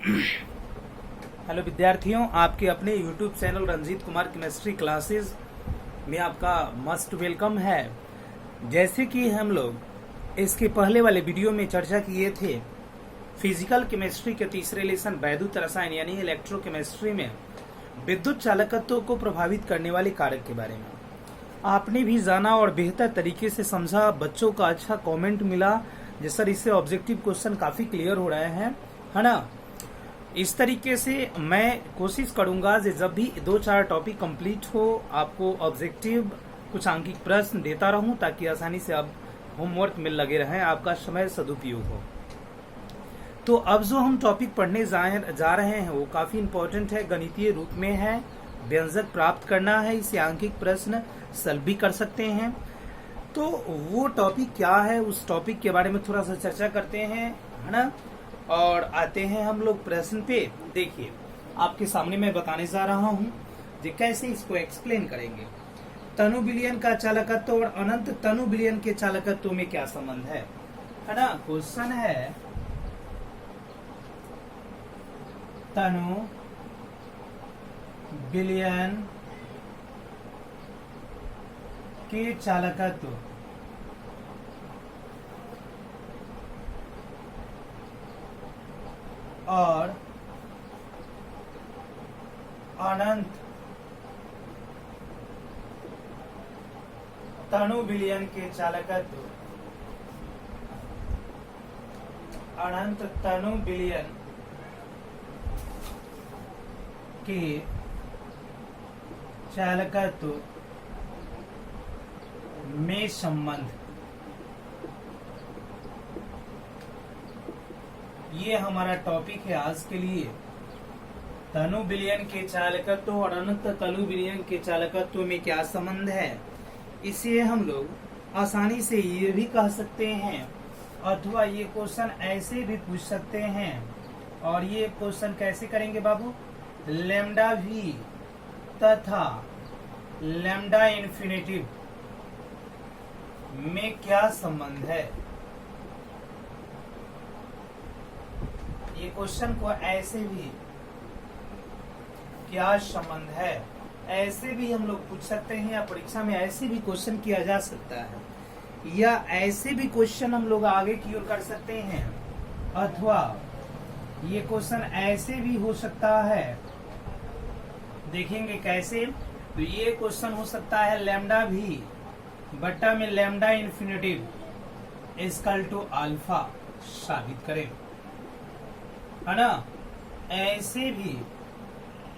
Hello विद्यार्थियों, आपके अपने YouTube channel Ranjit Kumar chemistry classes में आपका मस्ट वेलकम है। जैसे कि हम लोग इसके पहले वाले वीडियो में चर्चा किए थे फिजिकल केमिस्ट्री के तीसरे लेसन वैद्युत रसायन यानी इलेक्ट्रोकेमिस्ट्री में विद्युत चालकत्व को प्रभावित करने वाले कारक के बारे में आपने भी जाना और बेहतर तरीके से समझा। बच्चों का अच्छा कमेंट मिला जी सर, इससे ऑब्जेक्टिव क्वेश्चन काफी क्लियर हो रहे हैं, है ना। इस तरीके से मैं कोशिश करूंगा कि जब भी 2-4 टॉपिक कंप्लीट हो आपको ऑब्जेक्टिव कुछ अंकित प्रश्न देता रहूं ताकि आसानी से आप होमवर्क में लगे रहें, आपका समय सदुपयोग हो। तो अब जो हम टॉपिक पढ़ने जा रहे हैं वो काफी इम्पोर्टेंट है, गणितीय रूप में है, व्यंजक प्राप्त करना है, इसे अंकित प्रश्न सॉल्व भी कर सकते हैं। तो वो टॉपिक क्या है, उस टॉपिक के बारे में थोड़ा सा चर्चा करते हैं, है ना। और आते हैं हम लोग प्रश्न पे। देखिए आपके सामने मैं बताने जा रहा हूं कि कैसे इसको एक्सप्लेन करेंगे। तनु विलयन का चालकत्व और अनंत तनु विलयन के चालकत्व में क्या संबंध है ना। क्वेश्चन है तनु विलयन के चालकत्व और अनंत तनु विलयन के चालकत्व, अनंत तनु विलयन के चालकत्व में संबंध, ये हमारा टॉपिक है आज के लिए। तनु विलयन के चालकत्व और अनंत तनु विलयन के चालकत्व में क्या संबंध है, इसे हम लोग आसानी से ये भी कह सकते हैं अथवा ये क्वेश्चन ऐसे भी पूछ सकते हैं। और ये क्वेश्चन कैसे करेंगे बाबू, लैम्डा भी तथा लैम्डा इन्फिनिटिव में क्या संबंध है। ये क्वेश्चन को ऐसे भी क्या संबंध है, ऐसे भी हम लोग पूछ सकते हैं, या परीक्षा में ऐसे भी क्वेश्चन किया जा सकता है, या ऐसे भी क्वेश्चन हम लोग आगे की ओर कर सकते हैं, अथवा ये क्वेश्चन ऐसे भी हो सकता है। देखेंगे कैसे। तो ये क्वेश्चन हो सकता है लैम्डा भी बट्टा में lambda infinitive equal to alpha साबित करें, है ना। ऐसे भी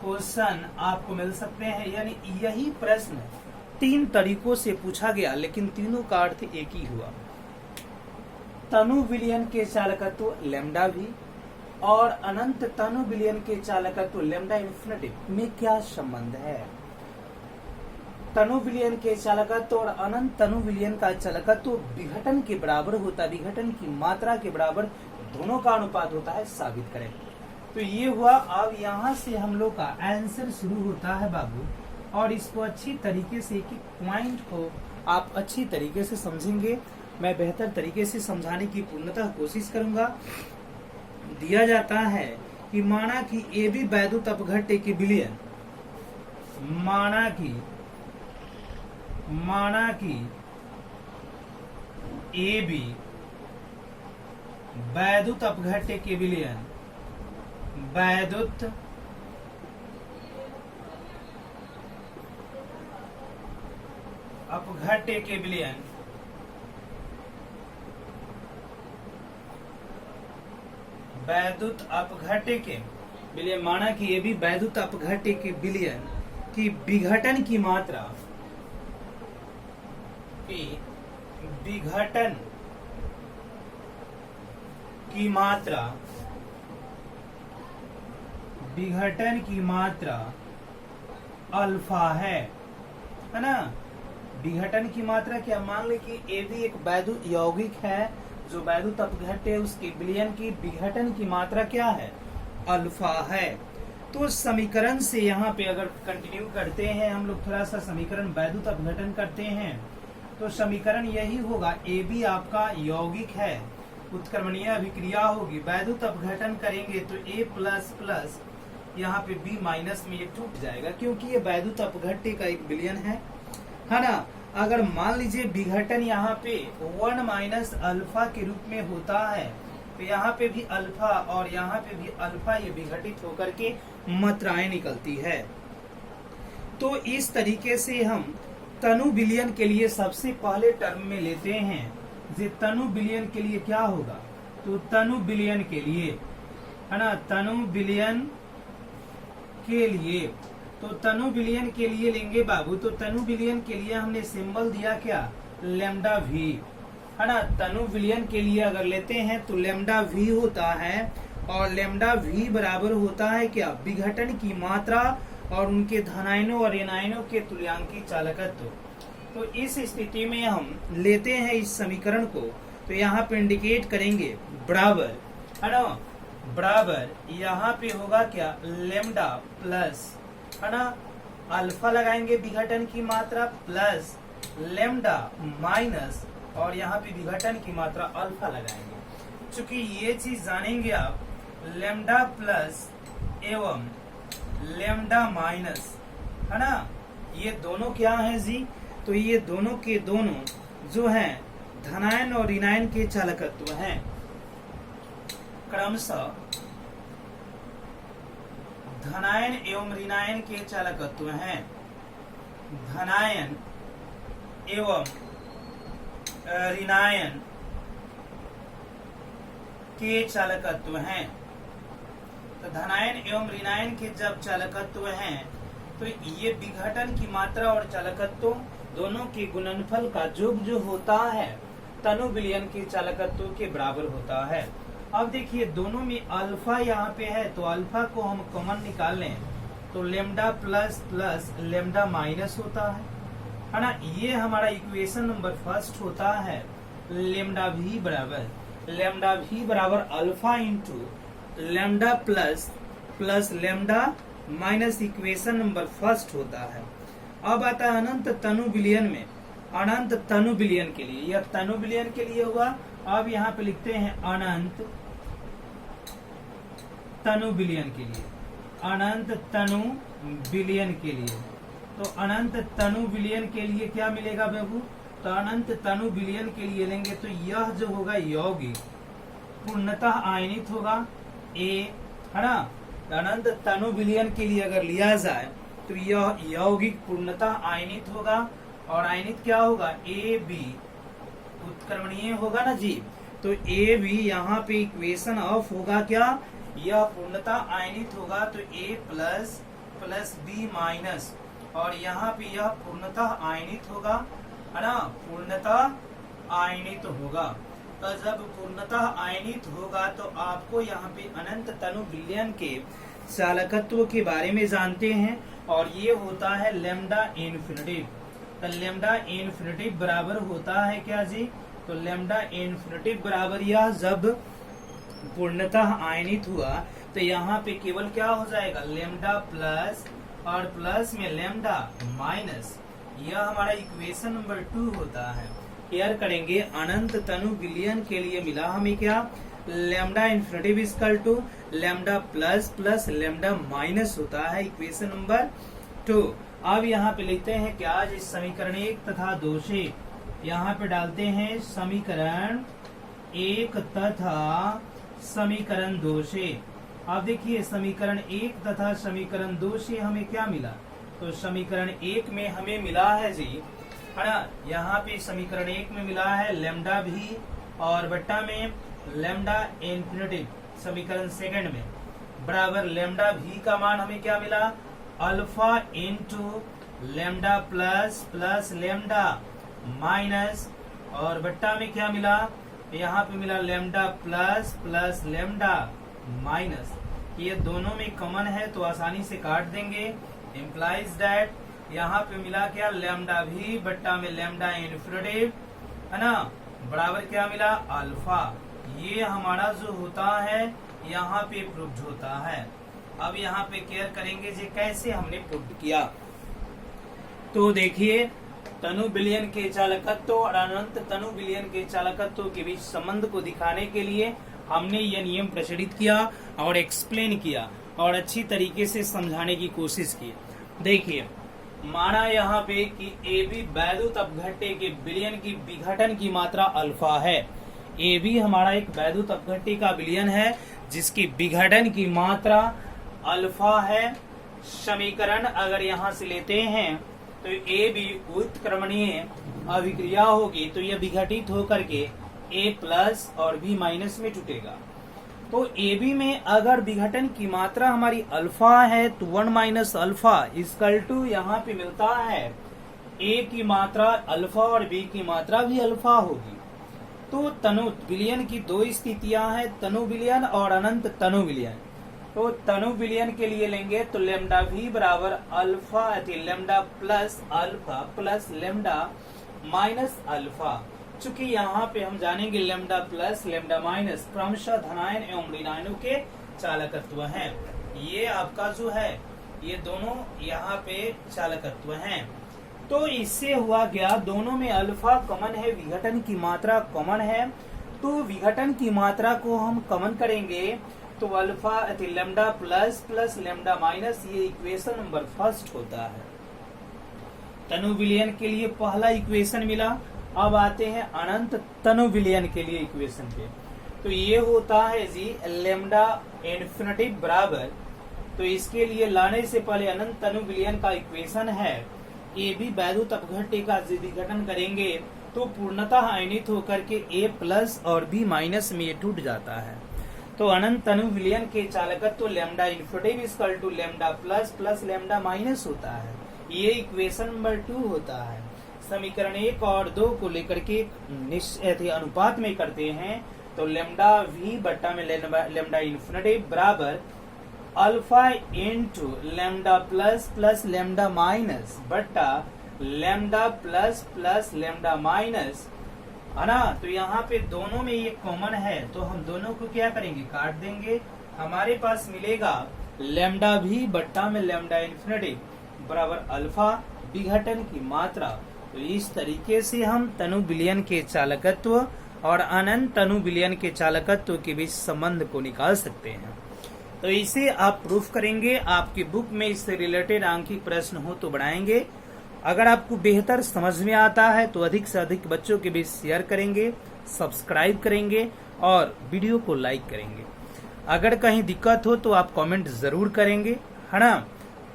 क्वेश्चन आपको मिल सकते हैं। यानी यही प्रश्न 3 तरीकों से पूछा गया लेकिन तीनों का अर्थ एक ही हुआ। तनु विलयन के चालकत्व लैम्डा भी और अनंत तनु विलयन के चालकत्व लैम्डा इन्फिनिटिव में क्या संबंध है। तनु विलयन के चालकत्व और अनंत तनु विलयन का चालकत्व विघटन के बराबर होता है, विघटन की मात्रा के बराबर दोनों का अनुपात होता है, साबित करें। तो ये हुआ। अब यहाँ से हम लोग का आंसर शुरू होता है बाबू, और इसको अच्छी तरीके से एक पॉइंट को आप अच्छी तरीके से समझेंगे। मैं बेहतर तरीके से समझाने की पूर्णतः कोशिश करूंगा। दिया जाता है कि माना कि ए बी वैद्युत अपघट्य के विलयन, माना कि ए बी वैद्युत अपघट्य के विलयन, वैद्युत अपघट्य के विलयन, वैद्युत अपघट्य के विलयन, माना कि ये भी वैद्युत अपघट्य के विलयन की विघटन की मात्रा, विघटन की मात्रा अल्फा है ना। विघटन की मात्रा क्या, मान ले कि ए भी एक वैद्युत यौगिक है जो वैद्युत अपघट्य है, उसके विलयन की विघटन की मात्रा क्या है, अल्फा है। तो समीकरण से यहाँ पे अगर कंटिन्यू करते हैं हम लोग, थोड़ा सा समीकरण वैद्युत अपघटन करते हैं तो समीकरण यही होगा, ए बी आपका यौगिक है उत्क्रमणीय अभिक्रिया होगी, वैद्युत अपघटन करेंगे तो A प्लस प्लस यहाँ पे B माइनस में ये टूट जाएगा, क्योंकि ये वैद्युत अपघट्य का एक विलयन है ना। अगर मान लीजिए विघटन यहाँ पे 1 माइनस अल्फा के रूप में होता है तो यहाँ पे भी अल्फा और यहाँ पे भी अल्फा ये विघटित होकर के मात्राएं निकलती है। तो इस तरीके से हम तनु विलयन के लिए सबसे पहले टर्म में लेते हैं। जे तनु विलयन के लिए क्या होगा, तो तनु विलयन के लिए है ना, तनु विलयन के लिए, तो तनु विलयन के लिए लेंगे बाबू, तो तनु विलयन के लिए हमने सिंबल दिया क्या, लैम्डा वी, है ना। तनु विलयन के लिए अगर लेते हैं तो लैम्डा वी होता है, और लैम्डा वी बराबर होता है क्या, विघटन की मात्रा और उनके धनायनों और ऋणायनों के तुल्यांकी चालकत्व। तो इस स्थिति में हम लेते हैं इस समीकरण को, तो यहाँ पे इंडिकेट करेंगे बराबर, है ना, बराबर यहाँ पे होगा क्या, लैम्डा प्लस, है ना, अल्फा लगाएंगे विघटन की मात्रा प्लस लैम्डा माइनस और यहाँ पे विघटन की मात्रा अल्फा लगाएंगे। चूंकि ये चीज जानेंगे आप, लैम्डा प्लस एवं लैम्डा माइनस, है ना, ये दोनों क्या है जी, तो ये दोनों के दोनों जो हैं धनायन और ऋणायन के चालकत्व हैं, क्रमशः धनायन एवं ऋणायन के चालकत्व हैं, धनायन एवं ऋणायन के चालकत्व हैं। तो धनायन एवं ऋणायन के जब चालकत्व हैं तो ये विघटन की मात्रा और चालकत्व दोनों के गुणनफल का योग जो होता है तनु विलयन के चालकत्व के बराबर होता है। अब देखिए दोनों में अल्फा यहाँ पे है, तो अल्फा को हम कॉमन निकाल लें तो lambda plus plus lambda minus होता है ना। ये हमारा इक्वेशन नंबर फर्स्ट होता है। लेमडा भी बराबर alpha into lambda plus plus lambda minus equation number first होता है। अब आता है अनंत तनु विलयन में, अनंत तनु विलयन के लिए, यह तनु विलयन के लिए हुआ। अब यहाँ पे लिखते हैं अनंत तनु विलयन के लिए, अनंत तनु विलयन के लिए। तो अनंत तनु विलयन के लिए क्या मिलेगा बाबू, तो अनंत तनु विलयन के लिए लेंगे तो यह जो होगा यौगिक पूर्णतः आयनित होगा ए, है ना। अनंत तनु विलयन के लिए अगर लिया जाए तो यह यौगिक पूर्णतः आयनित होगा, और आयनित क्या होगा, ए बी उत्क्रमणीय होगा ना जी। तो ए बी यहाँ पे इक्वेशन ऑफ होगा क्या, यह पूर्णतः आयनित होगा तो ए प्लस प्लस बी माइनस, और यहाँ पे यह पूर्णतः आयनित होगा, है ना, पूर्णतः आयनित होगा। तो जब पूर्णतः आयनित होगा तो आपको यहाँ पे अनंत तनु विलयन के चालकत्व के बारे में जानते हैं, और ये होता है लेमडा इन्फिनिटिव। तो लेमडा इन्फिनिटिव बराबर होता है क्या जी, तो लेमडा इन्फिनिटिव बराबर यह जब पूर्णतः आयनित हुआ तो यहाँ पे केवल क्या हो जाएगा, लेमडा प्लस और प्लस में लेमडा माइनस, यह हमारा इक्वेशन नंबर 2 होता है। क्लियर करेंगे, अनंत तनु विलयन के लिए मिला हमें क्या, lambda infinitive equal to lambda plus plus lambda minus होता है इक्वेशन नंबर 2। अब यहाँ पे लिखते हैं क्या, इस समीकरण 1 तथा 2 से यहाँ पे डालते हैं समीकरण 1 तथा समीकरण 2 से। अब देखिए समीकरण 1 तथा समीकरण 2 से हमें क्या मिला, तो समीकरण 1 में हमें मिला है जी, है ना, यहाँ पे समीकरण 1 में मिला है लेमडा भी और बट्टा में लेमडा इन्फिनिटिव, समीकरण 2 में बराबर लेमडा भी का मान हमें क्या मिला, alpha into lambda plus plus lambda minus, और बट्टा में क्या मिला, यहाँ पे मिला lambda plus plus lambda minus. ये दोनों में कॉमन है तो आसानी से काट देंगे, इम्प्लाइज दैट यहाँ पे मिला क्या, लेमडा भी बट्टा में लेमडा इन्फिनिटिव, है ना, बराबर क्या मिला, अल्फा। ये हमारा जो होता है यहाँ पे प्रूव्ड होता है। अब यहाँ पे केयर करेंगे जी कैसे हमने प्रूव्ड किया। तो देखिए तनु विलयन के चालकत्व और अनंत तनु विलयन के चालकत्व के बीच संबंध को दिखाने के लिए हमने यह नियम प्रचलित किया और एक्सप्लेन किया और अच्छी तरीके से समझाने की कोशिश की। देखिए, माना यहाँ पे कि ए बी वैद्युत अपघट्य के विलयन की विघटन की मात्रा अल्फा है। ए बी हमारा एक वैद्युत अपघट्य का विलयन है जिसकी विघटन की मात्रा अल्फा है। समीकरण अगर यहाँ से लेते हैं तो ए बी उत्क्रमणीय अभिक्रिया होगी तो यह विघटित होकर के ए प्लस और बी माइनस में टूटेगा। तो ए बी में अगर विघटन की मात्रा हमारी अल्फा है तो 1 माइनस अल्फा इक्वल टू यहाँ पे मिलता है ए की मात्रा अल्फा और बी की मात्रा भी अल्फा होगी। तो तनु विलयन की दो स्थितियां हैं, तनु विलयन और अनंत तनु विलयन। तो तनु विलयन के लिए लेंगे तो लेमडा भी बराबर alpha lambda plus lambda minus alpha. चूंकि यहाँ पे हम जानेंगे लेमडा प्लस लेमडा माइनस क्रमशः धनायन एवं ऋणायनों के चालकत्व हैं। ये आपका जो है ये दोनों यहाँ पे चालकत्व हैं। तो इससे हुआ क्या, दोनों में अल्फा कॉमन है, विघटन की मात्रा कॉमन है। तो विघटन की मात्रा को हम कॉमन करेंगे तो alpha lambda plus lambda minus, ये इक्वेशन नंबर फर्स्ट होता है। तनु विलयन के लिए पहला इक्वेशन मिला। अब आते हैं अनंत तनु विलयन के लिए इक्वेशन पे। तो ये होता है जी लेमडा इन्फिनिटी बराबर, तो इसके लिए लाने से पहले अनंत तनु विलयन का इक्वेशन है ए बी वैद्युत अपघट्य का विघटन करेंगे तो पूर्णतः आयनित होकर के ए प्लस और बी माइनस में टूट जाता है। तो अनंत तनु विलयन के चालकत्व lambda infinity equal to lambda plus lambda minus होता है। ये इक्वेशन नंबर 2 होता है। समीकरण 1 और 2 को लेकर के अनुपात में करते हैं तो लेमडा वी बट्टा में लेमडा इन्फिनिटी बराबर alpha into lambda plus lambda minus बट्टा लेमडा प्लस लेमडा माइनस, है ना। तो यहाँ पे दोनों में ये कॉमन है तो हम दोनों को क्या करेंगे, काट देंगे। हमारे पास मिलेगा लेमडा भी बट्टा में लेमडा इन्फिनिटी बराबर अल्फा विघटन की मात्रा। तो इस तरीके से हम तनु विलयन के चालकत्व और अनंत तनु विलयन के चालकत्व के बीच संबंध को निकाल सकते हैं। तो इसे आप प्रूफ करेंगे। आपकी बुक में इससे रिलेटेड आंखिक प्रश्न हो तो बढ़ाएंगे। अगर आपको बेहतर समझ में आता है तो अधिक से अधिक बच्चों के बीच शेयर करेंगे, सब्सक्राइब करेंगे और वीडियो को लाइक करेंगे। अगर कहीं दिक्कत हो तो आप कमेंट जरूर करेंगे, है ना।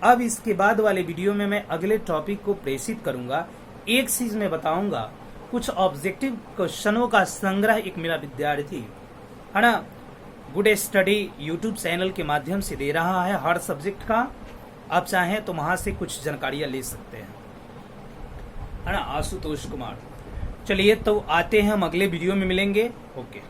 अब इसके बाद वाले वीडियो में मैं अगले टॉपिक को प्रेषित करूंगा। एक चीज में बताऊंगा, कुछ ऑब्जेक्टिव क्वेश्चनों का संग्रह एक मेरा विद्यार्थी, है ना, गुड स्टडी यूट्यूब चैनल के माध्यम से दे रहा है हर सब्जेक्ट का। आप चाहें तो वहां से कुछ जानकारियां ले सकते हैं, है ना, आशुतोष कुमार। चलिए तो आते हैं, हम अगले वीडियो में मिलेंगे। ओके।